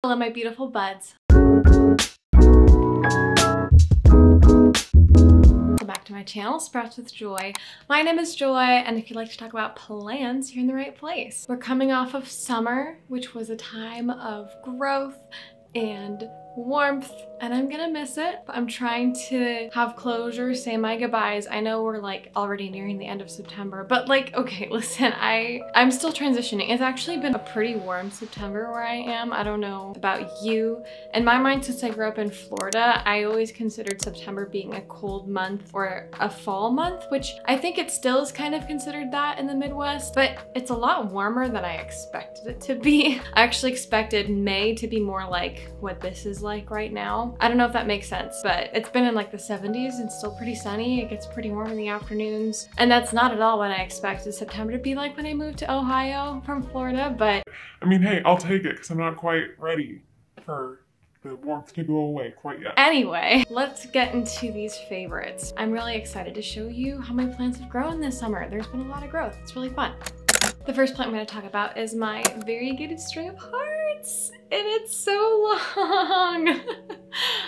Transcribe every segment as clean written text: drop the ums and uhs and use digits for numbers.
Hello my beautiful buds. Welcome back to my channel, Sprouts with Joy. My name is Joy, and if you'd like to talk about plants, you're in the right place. We're coming off of summer, which was a time of growth and warmth, and I'm gonna miss it. I'm trying to have closure, say my goodbyes. I know we're like already nearing the end of September, but like, okay, listen, I'm still transitioning. It's actually been a pretty warm September where I am. I don't know about you. In my mind, since I grew up in Florida, I always considered September being a cold month or a fall month, which I think it still is kind of considered that in the Midwest, but it's a lot warmer than I expected it to be. I actually expected May to be more like what this is like right now. I don't know if that makes sense, but it's been in like the 70s and still pretty sunny. It gets pretty warm in the afternoons. And that's not at all what I expected September to be like when I moved to Ohio from Florida, but I mean, hey, I'll take it because I'm not quite ready for the warmth to go away quite yet. Anyway, let's get into these favorites. I'm really excited to show you how my plants have grown this summer. There's been a lot of growth. It's really fun. The first plant I'm going to talk about is my variegated string of hearts, and it's so long.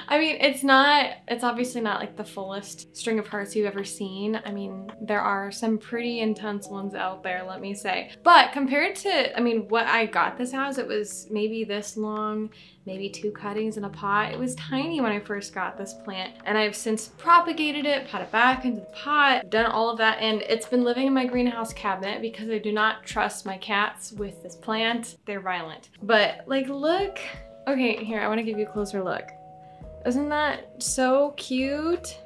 I mean, it's obviously not like the fullest string of hearts you've ever seen. I mean, there are some pretty intense ones out there, let me say. But compared to, I mean, what I got this as, it was maybe this long, maybe 2 cuttings in a pot. It was tiny when I first got this plant, and I've since propagated it, put it back into the pot, done all of that, and it's been living in my greenhouse cabinet because I do not trust my cats with this plant. They're violent. But like, look. Okay, here, I want to give you a closer look. Isn't that so cute?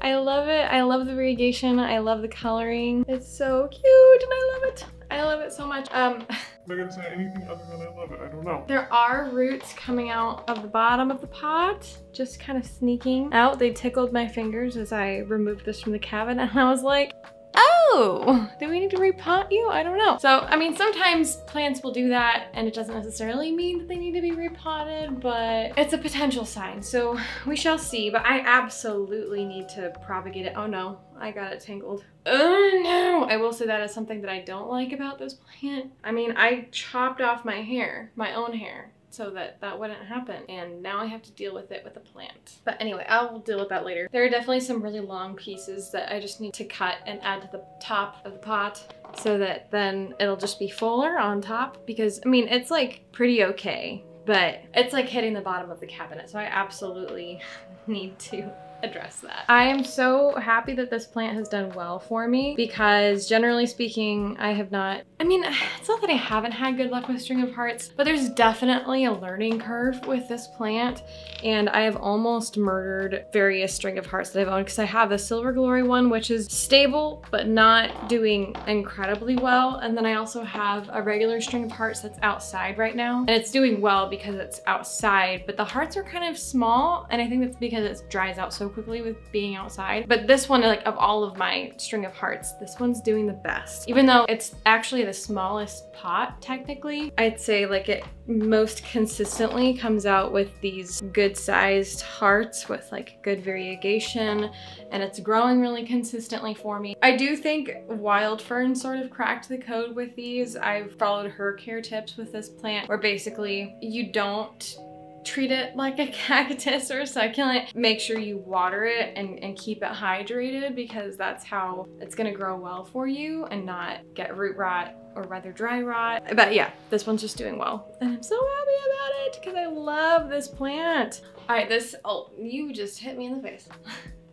I love it. I love the variegation. I love the coloring. It's so cute and I love it. I love it so much. I'm not gonna say anything other than I love it. I don't know. There are roots coming out of the bottom of the pot, just kind of sneaking out. They tickled my fingers as I removed this from the cabinet, and I was like, oh, do we need to repot you? I don't know. So, I mean, sometimes plants will do that and it doesn't necessarily mean that they need to be repotted, but it's a potential sign. So we shall see, but I absolutely need to propagate it. Oh no, I got it tangled. Oh no. I will say that is something that I don't like about this plant. I mean, I chopped off my hair, my own hair, so that wouldn't happen, and now I have to deal with it with a plant. But anyway, I will deal with that later. There are definitely some really long pieces that I just need to cut and add to the top of the pot so that then it'll just be fuller on top, because I mean, it's like pretty okay, but it's like hitting the bottom of the cabinet, so I absolutely need to address that. I am so happy that this plant has done well for me, because generally speaking, I have not, I mean, it's not that I haven't had good luck with string of hearts, but there's definitely a learning curve with this plant, and I have almost murdered various string of hearts that I've owned, because I have the Silver Glory one, which is stable, but not doing incredibly well, and then I also have a regular string of hearts that's outside right now, and it's doing well because it's outside, but the hearts are kind of small, and I think that's because it dries out so quickly with being outside. But this one, like, of all of my string of hearts, this one's doing the best. Even though it's actually the smallest pot, technically, I'd say like it most consistently comes out with these good sized hearts with like good variegation, and it's growing really consistently for me. I do think Wild Fern sort of cracked the code with these. I've followed her care tips with this plant, where basically you don't treat it like a cactus or a succulent. Make sure you water it and keep it hydrated, because that's how it's gonna grow well for you and not get root rot, or rather dry rot. But yeah, this one's just doing well, and I'm so happy about it because I love this plant. All right, oh, you just hit me in the face.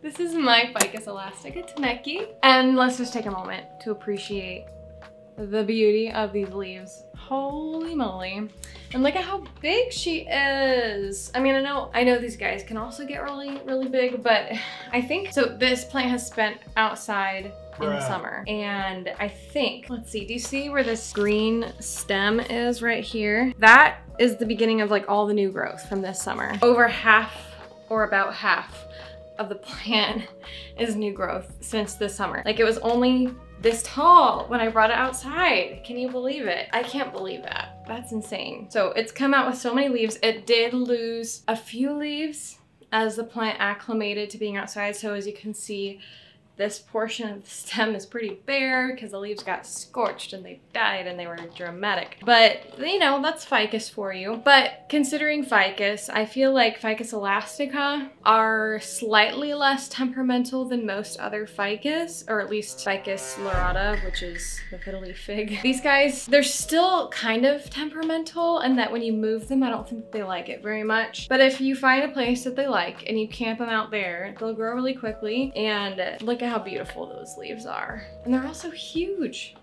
This is my ficus elastica tineke, and let's just take a moment to appreciate the beauty of these leaves. Holy moly. And look at how big she is. I mean, I know these guys can also get really, really big, but I think, so this plant has spent outside in the summer, and I think, let's see, do you see where this green stem is right here? That is the beginning of like all the new growth from this summer. Over half, or about half, of the plant is new growth since this summer. Like, it was only this tall when I brought it outside. Can you believe it? I can't believe that. That's insane. So it's come out with so many leaves. It did lose a few leaves as the plant acclimated to being outside. So as you can see, this portion of the stem is pretty bare because the leaves got scorched and they died and they were dramatic. But, you know, that's ficus for you. But considering ficus, I feel like Ficus elastica are slightly less temperamental than most other ficus, or at least Ficus lyrata, which is the fiddly fig. These guys, they're still kind of temperamental in that when you move them, I don't think they like it very much. But if you find a place that they like and you camp them out there, they'll grow really quickly. And look at how beautiful those leaves are. And they're also huge.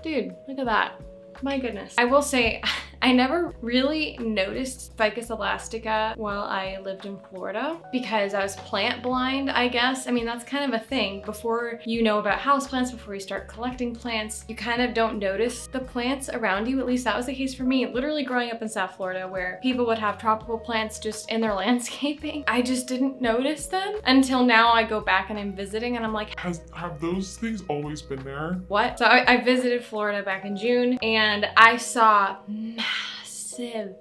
Dude, look at that. My goodness. I will say, I never really noticed Ficus elastica while I lived in Florida because I was plant blind, I guess. I mean, that's kind of a thing. Before you know about houseplants, before you start collecting plants, you kind of don't notice the plants around you. At least that was the case for me. Literally growing up in South Florida where people would have tropical plants just in their landscaping. I just didn't notice them until now I go back and I'm visiting and I'm like, have those things always been there? What? So I visited Florida back in June and I saw massive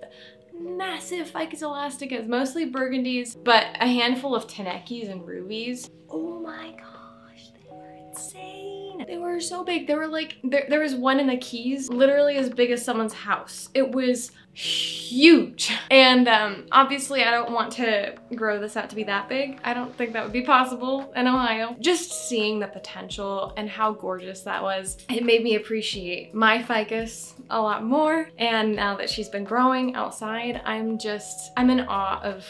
Ficus elasticas, mostly burgundies, but a handful of tinekes and rubies. Oh my gosh, they were insane. They were so big. They were like, there was one in the Keys, literally as big as someone's house. It was huge. And obviously I don't want to grow this out to be that big. I don't think that would be possible in Ohio. Just seeing the potential and how gorgeous that was, it made me appreciate my ficus a lot more. And now that she's been growing outside, I'm in awe of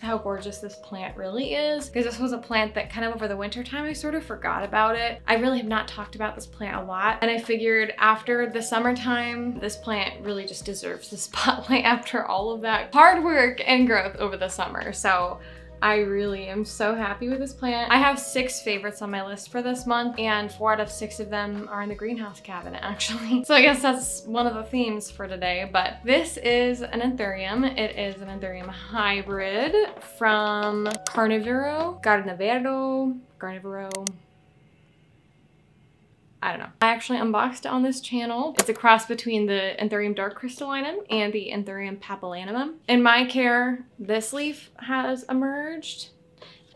how gorgeous this plant really is, because this was a plant that kind of over the winter time I sort of forgot about it. I really have not talked about this plant a lot, and I figured after the summertime this plant really just deserves the spotlight after all of that hard work and growth over the summer. So I really am so happy with this plant. I have 6 favorites on my list for this month, and 4 out of 6 of them are in the greenhouse cabinet, actually. So I guess that's one of the themes for today, but this is an anthurium. It is an anthurium hybrid from Carnivero, Carnivero. I don't know. I actually unboxed it on this channel. It's a cross between the Anthurium dark crystallinum and the Anthurium papillanimum. In my care, this leaf has emerged,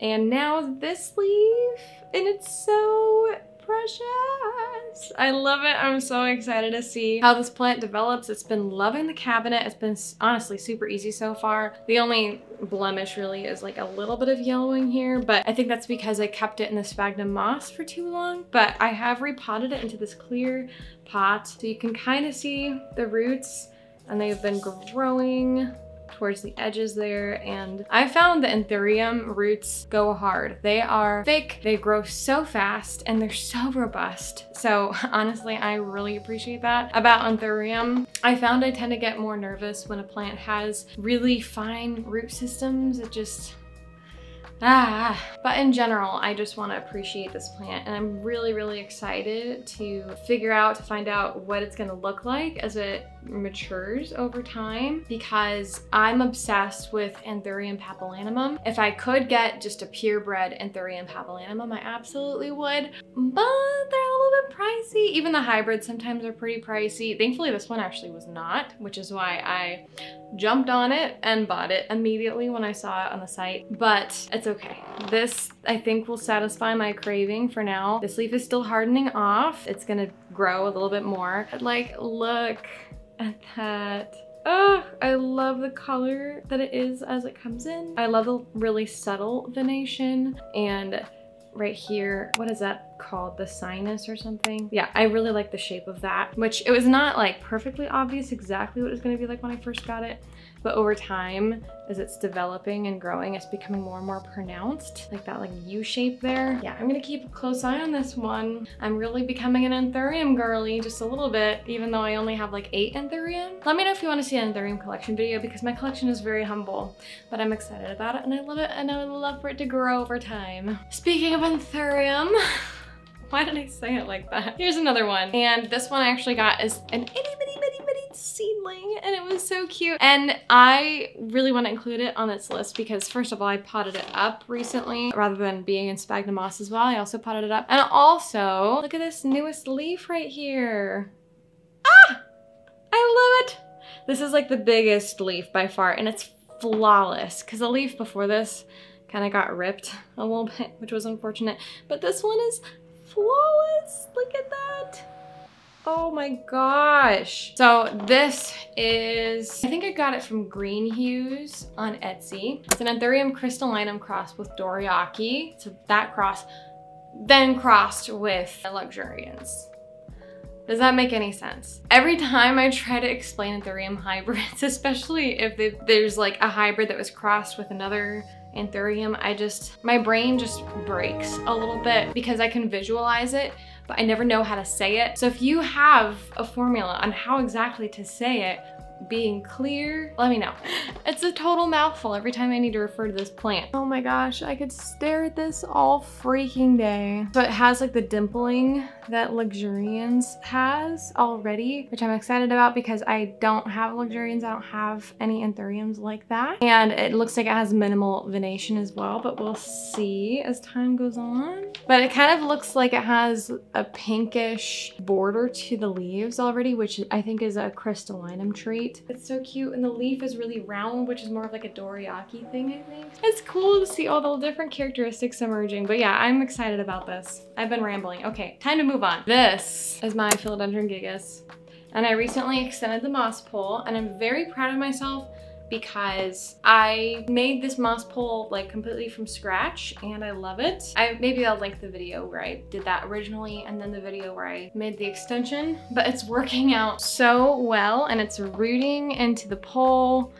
and now this leaf, and it's so precious. I love it. I'm so excited to see how this plant develops. It's been loving the cabinet. It's been honestly super easy so far. The only blemish really is like a little bit of yellowing here, but I think that's because I kept it in the sphagnum moss for too long. But I have repotted it into this clear pot, so you can kind of see the roots, and they've been growing towards the edges there. And I found the anthurium roots go hard. They are thick, they grow so fast, and they're so robust. So honestly, I really appreciate that about anthurium. I found I tend to get more nervous when a plant has really fine root systems. It just, but in general, I just want to appreciate this plant, and I'm really excited to find out what it's going to look like as it matures over time, because I'm obsessed with Anthurium papillanimum. If I could get just a purebred Anthurium papillanimum, I absolutely would, but they're a little bit pricey. Even the hybrids sometimes are pretty pricey. Thankfully, this one actually was not, which is why I jumped on it and bought it immediately when I saw it on the site, but it's okay. This, I think, will satisfy my craving for now. This leaf is still hardening off. It's gonna grow a little bit more. But like, look at that. Oh, I love the color that it is as it comes in. I love the really subtle venation, and right here, what is that called? The sinus or something? Yeah, I really like the shape of that, which it was not like perfectly obvious exactly what it was going to be like when I first got it, but over time, as it's developing and growing, it's becoming more and more pronounced, like that like U shape there. Yeah, I'm gonna keep a close eye on this one. I'm really becoming an anthurium girly just a little bit, even though I only have like 8 anthurium. Let me know if you want to see an anthurium collection video, because my collection is very humble, but I'm excited about it and I love it, and I would love for it to grow over time. Speaking of anthurium, why did I say it like that? Here's another one. And this one I actually got is an itty bitty seedling, and it was so cute. And I really want to include it on this list because, first of all, I potted it up recently rather than being in sphagnum moss as well. I also potted it up. And also, look at this newest leaf right here. Ah! I love it. This is like the biggest leaf by far, and it's flawless because the leaf before this kind of got ripped a little bit, which was unfortunate. But this one is flawless. Look at that. Oh my gosh. So this is, I think I got it from Greenhues on Etsy. It's an Anthurium crystallinum cross with Doriaki. So that cross, then crossed with luxurians. Does that make any sense? Every time I try to explain Anthurium hybrids, especially if there's like a hybrid that was crossed with another Anthurium, my brain just breaks a little bit because I can visualize it, but I never know how to say it. So if you have a formula on how exactly to say it, being clear, let me know. It's a total mouthful every time I need to refer to this plant. Oh my gosh, I could stare at this all freaking day. So it has like the dimpling that luxurians has already, which I'm excited about because I don't have luxurians. I don't have any anthuriums like that. And it looks like it has minimal venation as well, but we'll see as time goes on. But it kind of looks like it has a pinkish border to the leaves already, which I think is a crystallinum trait. It's so cute, and the leaf is really round, which is more of like a Doriaki thing, I think. It's cool to see all the different characteristics emerging, but yeah, I'm excited about this. I've been rambling. Okay, time to move on. This is my philodendron gigas, and I recently extended the moss pole, and I'm very proud of myself because I made this moss pole like completely from scratch and I love it. Maybe I'll link the video where I did that originally and then the video where I made the extension, but it's working out so well and it's rooting into the pole.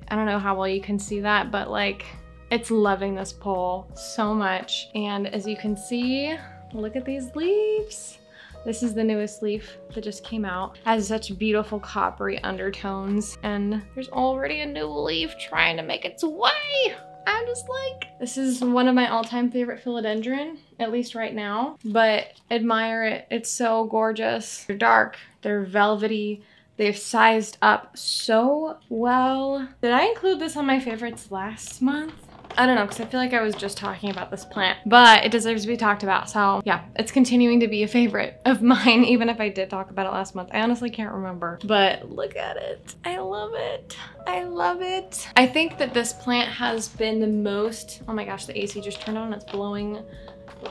I don't know how well you can see that, but like it's loving this pole so much. And as you can see, look at these leaves. This is the newest leaf that just came out. It has such beautiful coppery undertones, and there's already a new leaf trying to make its way. I'm just like, this is one of my all-time favorite philodendron, at least right now, but admire it. It's so gorgeous. They're dark, they're velvety, they've sized up so well. Did I include this on my favorites last month? I don't know, because I feel like I was just talking about this plant, but it deserves to be talked about. So yeah, it's continuing to be a favorite of mine, even if I did talk about it last month. I honestly can't remember, but look at it. I love it. I love it. I think that this plant has been the most, oh my gosh, the AC just turned on. It's blowing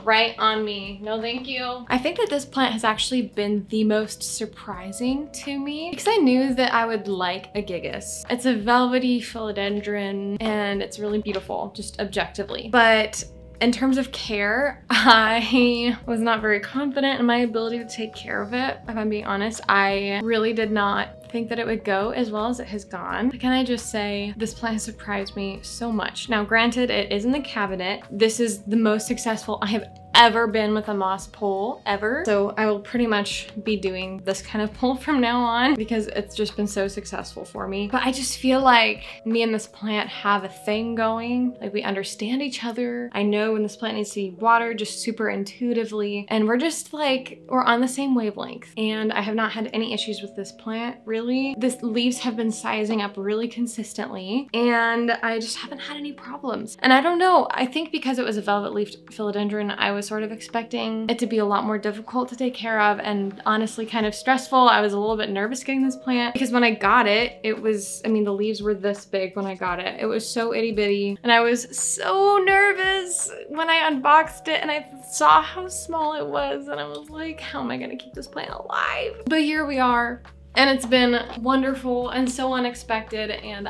right on me. No, thank you. I think that this plant has actually been the most surprising to me because I knew that I would like a gigas. It's a velvety philodendron and it's really beautiful, just objectively. But in terms of care, I was not very confident in my ability to take care of it. If I'm being honest, I really did not think that it would go as well as it has gone. But can I just say, this plant surprised me so much. Now, granted, it is in the cabinet. This is the most successful I have ever been with a moss pole ever. So I will pretty much be doing this kind of pole from now on because it's just been so successful for me. But I just feel like me and this plant have a thing going. Like we understand each other. I know when this plant needs to be watered just super intuitively. And we're just like, we're on the same wavelength. And I have not had any issues with this plant, really. The leaves have been sizing up really consistently and I just haven't had any problems. And I don't know, I think because it was a velvet leaf philodendron, I was sort of expecting it to be a lot more difficult to take care of and honestly kind of stressful. I was a little bit nervous getting this plant because when I got it, it was, I mean, the leaves were this big when I got it. It was so itty bitty and I was so nervous when I unboxed it and I saw how small it was and I was like, how am I gonna keep this plant alive? But here we are. And it's been wonderful and so unexpected, and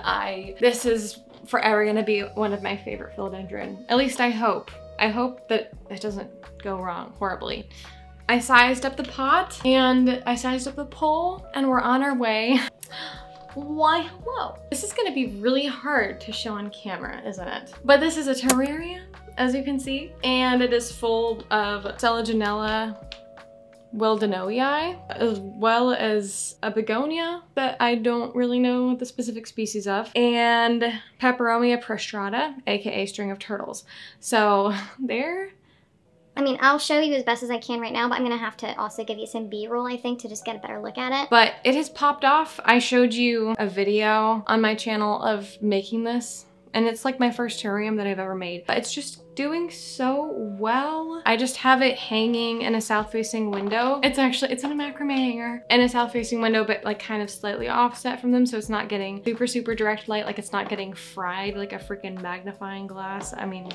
this is forever gonna be one of my favorite philodendron. At least I hope. I hope that it doesn't go wrong horribly. I sized up the pot and I sized up the pole and we're on our way. Why, hello. This is gonna be really hard to show on camera, isn't it? But this is a terrarium, as you can see, and it is full of selaginella, wildenowii, as well as a begonia that I don't really know the specific species of, and peperomia prostrata, aka string of turtles. So there. I mean, I'll show you as best as I can right now, but I'm gonna have to also give you some B-roll, I think, to just get a better look at it. But it has popped off. I showed you a video on my channel of making this And it's like my first terrarium that I've ever made. But it's just doing so well. I just have it hanging in a south-facing window. It's in a macrame hanger in a south-facing window, but like kind of slightly offset from them, so it's not getting super, super direct light. Like it's not getting fried like a freaking magnifying glass. I mean,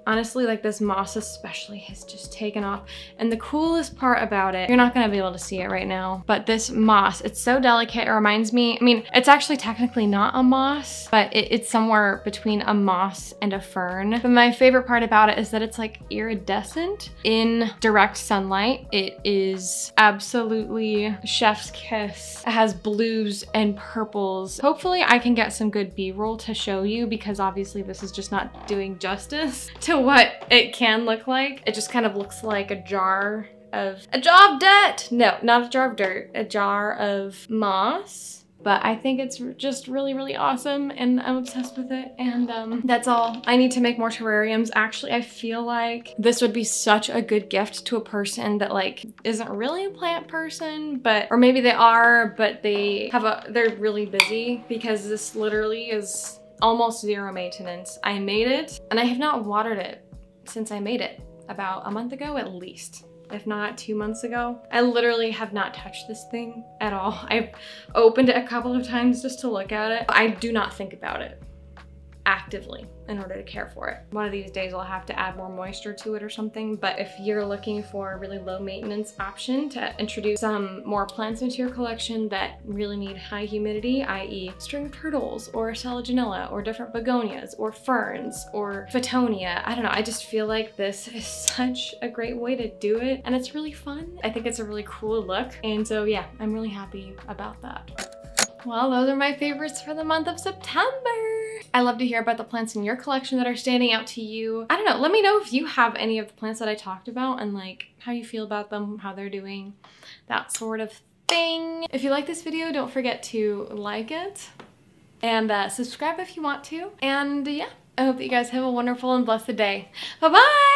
honestly, like this moss especially has just taken off. And the coolest part about it, you're not gonna be able to see it right now, but this moss, it's so delicate. It reminds me, I mean, it's actually technically not a moss, but it's somewhere between a moss and a fern. But my favorite part about it is that it's like iridescent in direct sunlight. It is absolutely chef's kiss. It has blues and purples. Hopefully I can get some good B-roll to show you, because obviously this is just not doing justice to what it can look like. It just kind of looks like a jar of dirt. No, not a jar of dirt, a jar of moss. But I think it's just really, really awesome, and I'm obsessed with it. And that's all. I need to make more terrariums. Actually, I feel like this would be such a good gift to a person that like isn't really a plant person, or maybe they are, but they're really busy, because this literally is almost zero maintenance. I made it and I have not watered it since I made it, about a month ago at least, if not 2 months ago. I literally have not touched this thing at all. I've opened it a couple of times just to look at it. I do not think about it actively in order to care for it. One of these days I'll have to add more moisture to it or something, but if you're looking for a really low maintenance option to introduce some more plants into your collection that really need high humidity, i.e. string turtles or selaginella or different begonias or ferns or photonia, I don't know, I just feel like this is such a great way to do it, and it's really fun. I think it's a really cool look, and so yeah, I'm really happy about that. Well, those are my favorites for the month of September. I love to hear about the plants in your collection that are standing out to you. I don't know, let me know if you have any of the plants that I talked about and like how you feel about them, how they're doing, that sort of thing. If you like this video, don't forget to like it and subscribe if you want to. And yeah, I hope that you guys have a wonderful and blessed day. Bye-bye!